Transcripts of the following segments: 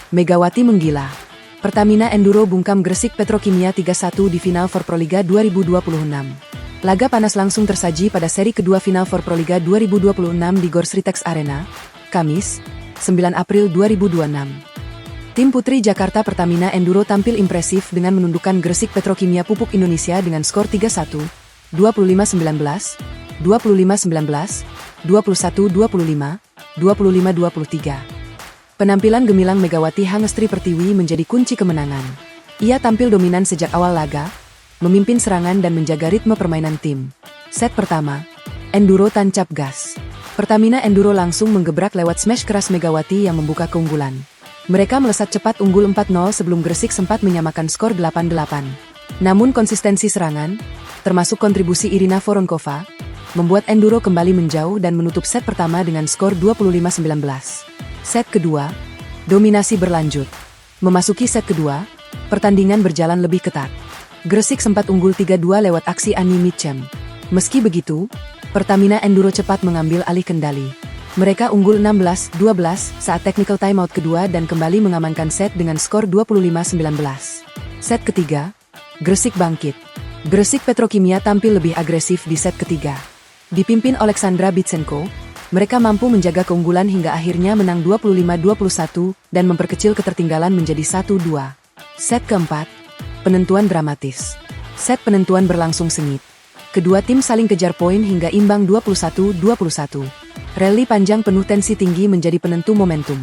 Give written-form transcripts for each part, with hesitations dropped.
Megawati menggila. Pertamina Enduro bungkam Gresik Petrokimia 3-1 di final For Proliga 2026. Laga panas langsung tersaji pada seri kedua final For Proliga 2026 di Gor Sritex Arena, Kamis, 9 April 2026. Tim Putri Jakarta Pertamina Enduro tampil impresif dengan menundukkan Gresik Petrokimia Pupuk Indonesia dengan skor 3-1, 25-19, 25-19, 21-25, 25-23. Penampilan gemilang Megawati Hangestri Pertiwi menjadi kunci kemenangan. Ia tampil dominan sejak awal laga, memimpin serangan dan menjaga ritme permainan tim. Set pertama, Enduro tancap gas. Pertamina Enduro langsung menggebrak lewat smash keras Megawati yang membuka keunggulan. Mereka melesat cepat unggul 4-0 sebelum Gresik sempat menyamakan skor 8-8. Namun konsistensi serangan, termasuk kontribusi Irina Voronkova, membuat Enduro kembali menjauh dan menutup set pertama dengan skor 25-19. Set kedua, dominasi berlanjut. Memasuki set kedua, pertandingan berjalan lebih ketat. Gresik sempat unggul 3-2 lewat aksi Ani Mitchem. Meski begitu, Pertamina Enduro cepat mengambil alih kendali. Mereka unggul 16-12 saat technical timeout kedua dan kembali mengamankan set dengan skor 25-19. Set ketiga, Gresik bangkit. Gresik Petrokimia tampil lebih agresif di set ketiga. Dipimpin Oleksandra Bitsenko, mereka mampu menjaga keunggulan hingga akhirnya menang 25-21 dan memperkecil ketertinggalan menjadi 1-2. Set keempat, penentuan dramatis. Set penentuan berlangsung sengit. Kedua tim saling kejar poin hingga imbang 21-21. Rally panjang penuh tensi tinggi menjadi penentu momentum.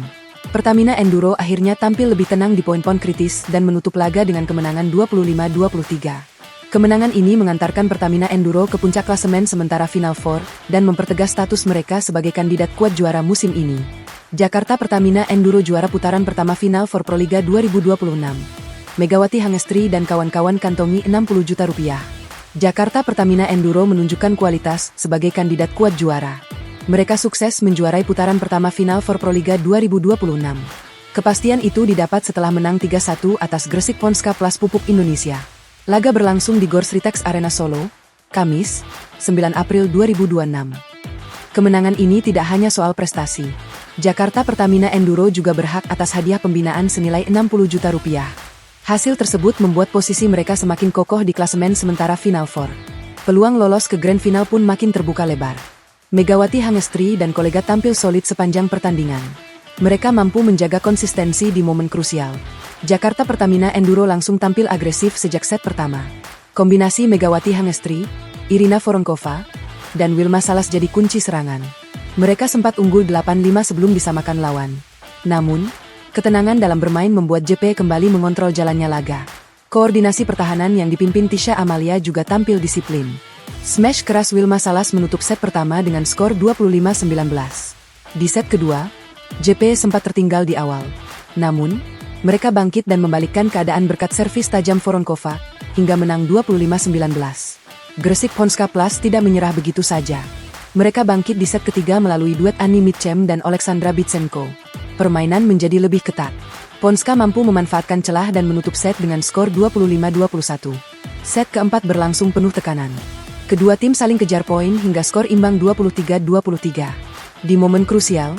Pertamina Enduro akhirnya tampil lebih tenang di poin-poin kritis dan menutup laga dengan kemenangan 25-23. Kemenangan ini mengantarkan Pertamina Enduro ke puncak klasemen sementara Final Four dan mempertegas status mereka sebagai kandidat kuat juara musim ini. Jakarta Pertamina Enduro juara putaran pertama Final For Proliga 2026. Megawati Hangestri dan kawan-kawan kantongi 60 juta rupiah. Jakarta Pertamina Enduro menunjukkan kualitas sebagai kandidat kuat juara. Mereka sukses menjuarai putaran pertama Final For Proliga 2026. Kepastian itu didapat setelah menang 3-1 atas Gresik Ponska Plus Pupuk Indonesia. Laga berlangsung di Gor Sritex Arena Solo, Kamis, 9 April 2026. Kemenangan ini tidak hanya soal prestasi. Jakarta Pertamina Enduro juga berhak atas hadiah pembinaan senilai 60 juta rupiah. Hasil tersebut membuat posisi mereka semakin kokoh di klasemen sementara Final Four. Peluang lolos ke Grand Final pun makin terbuka lebar. Megawati Hangestri dan kolega tampil solid sepanjang pertandingan. Mereka mampu menjaga konsistensi di momen krusial. Jakarta Pertamina Enduro langsung tampil agresif sejak set pertama. Kombinasi Megawati Hangestri, Irina Voronkova, dan Wilma Salas jadi kunci serangan. Mereka sempat unggul 8-5 sebelum disamakan lawan. Namun, ketenangan dalam bermain membuat JP kembali mengontrol jalannya laga. Koordinasi pertahanan yang dipimpin Tisha Amalia juga tampil disiplin. Smash keras Wilma Salas menutup set pertama dengan skor 25-19. Di set kedua, JP sempat tertinggal di awal. Namun, mereka bangkit dan membalikkan keadaan berkat servis tajam Voronkova, hingga menang 25-19. Gresik Ponska Plus tidak menyerah begitu saja. Mereka bangkit di set ketiga melalui duet Ani Mitchem dan Oleksandra Bitsenko. Permainan menjadi lebih ketat. Ponska mampu memanfaatkan celah dan menutup set dengan skor 25-21. Set keempat berlangsung penuh tekanan. Kedua tim saling kejar poin hingga skor imbang 23-23. Di momen krusial,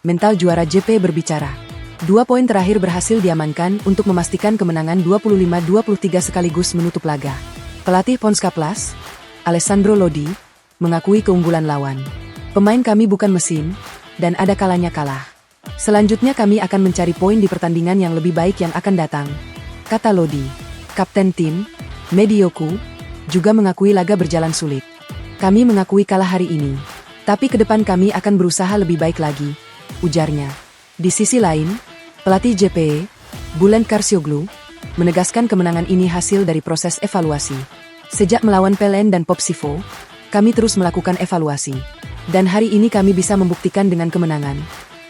mental juara JP berbicara. 2 poin terakhir berhasil diamankan untuk memastikan kemenangan 25-23 sekaligus menutup laga. Pelatih Ponska Plus, Alessandro Lodi, mengakui keunggulan lawan. Pemain kami bukan mesin, dan ada kalanya kalah. Selanjutnya kami akan mencari poin di pertandingan yang lebih baik yang akan datang, kata Lodi. Kapten tim, Medioku, juga mengakui laga berjalan sulit. Kami mengakui kalah hari ini, tapi ke depan kami akan berusaha lebih baik lagi, ujarnya. Di sisi lain, pelatih JP, Bülent Karsioglu, menegaskan kemenangan ini hasil dari proses evaluasi. Sejak melawan PLN dan Popsivo, kami terus melakukan evaluasi. Dan hari ini kami bisa membuktikan dengan kemenangan,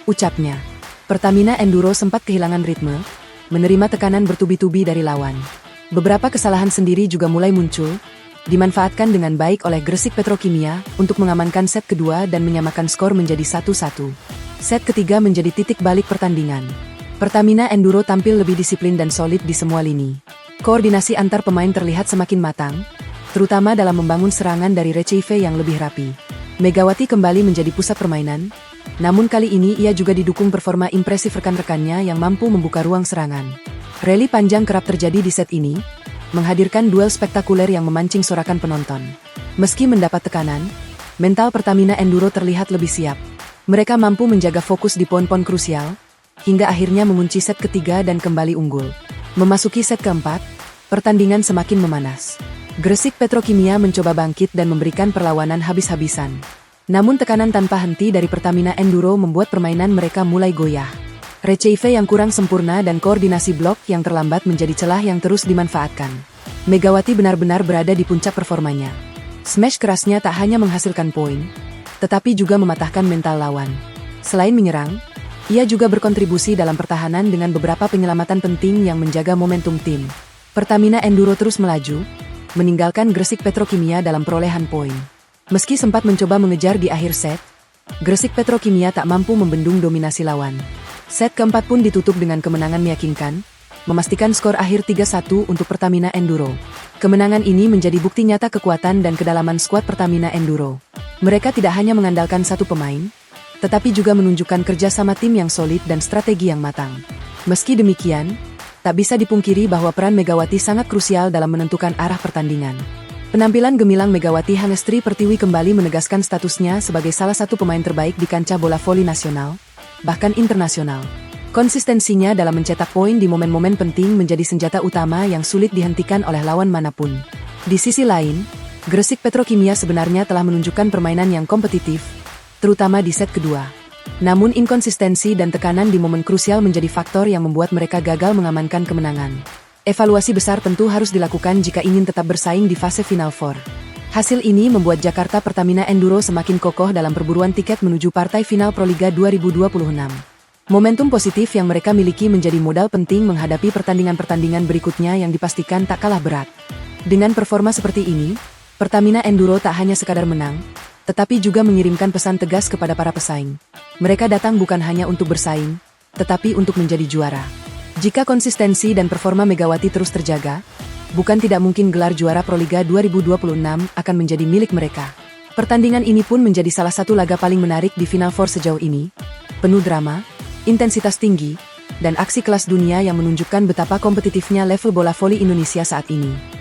ucapnya. Pertamina Enduro sempat kehilangan ritme, menerima tekanan bertubi-tubi dari lawan. Beberapa kesalahan sendiri juga mulai muncul, dimanfaatkan dengan baik oleh Gresik Petrokimia untuk mengamankan set kedua dan menyamakan skor menjadi 1-1. Set ketiga menjadi titik balik pertandingan. Pertamina Enduro tampil lebih disiplin dan solid di semua lini. Koordinasi antar pemain terlihat semakin matang, terutama dalam membangun serangan dari Recife yang lebih rapi. Megawati kembali menjadi pusat permainan, Namun kali ini ia juga didukung performa impresif rekan-rekannya yang mampu membuka ruang serangan. Rally panjang kerap terjadi di set ini, menghadirkan duel spektakuler yang memancing sorakan penonton. Meski mendapat tekanan, mental Pertamina Enduro terlihat lebih siap. Mereka mampu menjaga fokus di poin-poin krusial, hingga akhirnya mengunci set ketiga dan kembali unggul. Memasuki set keempat, pertandingan semakin memanas. Gresik Petrokimia mencoba bangkit dan memberikan perlawanan habis-habisan. Namun tekanan tanpa henti dari Pertamina Enduro membuat permainan mereka mulai goyah. Receive yang kurang sempurna dan koordinasi blok yang terlambat menjadi celah yang terus dimanfaatkan. Megawati benar-benar berada di puncak performanya. Smash kerasnya tak hanya menghasilkan poin, tetapi juga mematahkan mental lawan. Selain menyerang, ia juga berkontribusi dalam pertahanan dengan beberapa penyelamatan penting yang menjaga momentum tim. Pertamina Enduro terus melaju, meninggalkan Gresik Petrokimia dalam perolehan poin. Meski sempat mencoba mengejar di akhir set, Gresik Petrokimia tak mampu membendung dominasi lawan. Set keempat pun ditutup dengan kemenangan meyakinkan, memastikan skor akhir 3-1 untuk Pertamina Enduro. Kemenangan ini menjadi bukti nyata kekuatan dan kedalaman skuad Pertamina Enduro. Mereka tidak hanya mengandalkan satu pemain, tetapi juga menunjukkan kerjasama tim yang solid dan strategi yang matang. Meski demikian, tak bisa dipungkiri bahwa peran Megawati sangat krusial dalam menentukan arah pertandingan. Penampilan gemilang Megawati Hangestri Pertiwi kembali menegaskan statusnya sebagai salah satu pemain terbaik di kancah bola voli nasional, bahkan internasional. Konsistensinya dalam mencetak poin di momen-momen penting menjadi senjata utama yang sulit dihentikan oleh lawan manapun. Di sisi lain, Gresik Petrokimia sebenarnya telah menunjukkan permainan yang kompetitif, terutama di set kedua. Namun inkonsistensi dan tekanan di momen krusial menjadi faktor yang membuat mereka gagal mengamankan kemenangan. Evaluasi besar tentu harus dilakukan jika ingin tetap bersaing di fase Final Four. Hasil ini membuat Jakarta Pertamina Enduro semakin kokoh dalam perburuan tiket menuju partai final Proliga 2026. Momentum positif yang mereka miliki menjadi modal penting menghadapi pertandingan-pertandingan berikutnya yang dipastikan tak kalah berat. Dengan performa seperti ini, Pertamina Enduro tak hanya sekadar menang, tetapi juga mengirimkan pesan tegas kepada para pesaing. Mereka datang bukan hanya untuk bersaing, tetapi untuk menjadi juara. Jika konsistensi dan performa Megawati terus terjaga, bukan tidak mungkin gelar juara Proliga 2026 akan menjadi milik mereka. Pertandingan ini pun menjadi salah satu laga paling menarik di Final Four sejauh ini. Penuh drama, intensitas tinggi, dan aksi kelas dunia yang menunjukkan betapa kompetitifnya level bola voli Indonesia saat ini.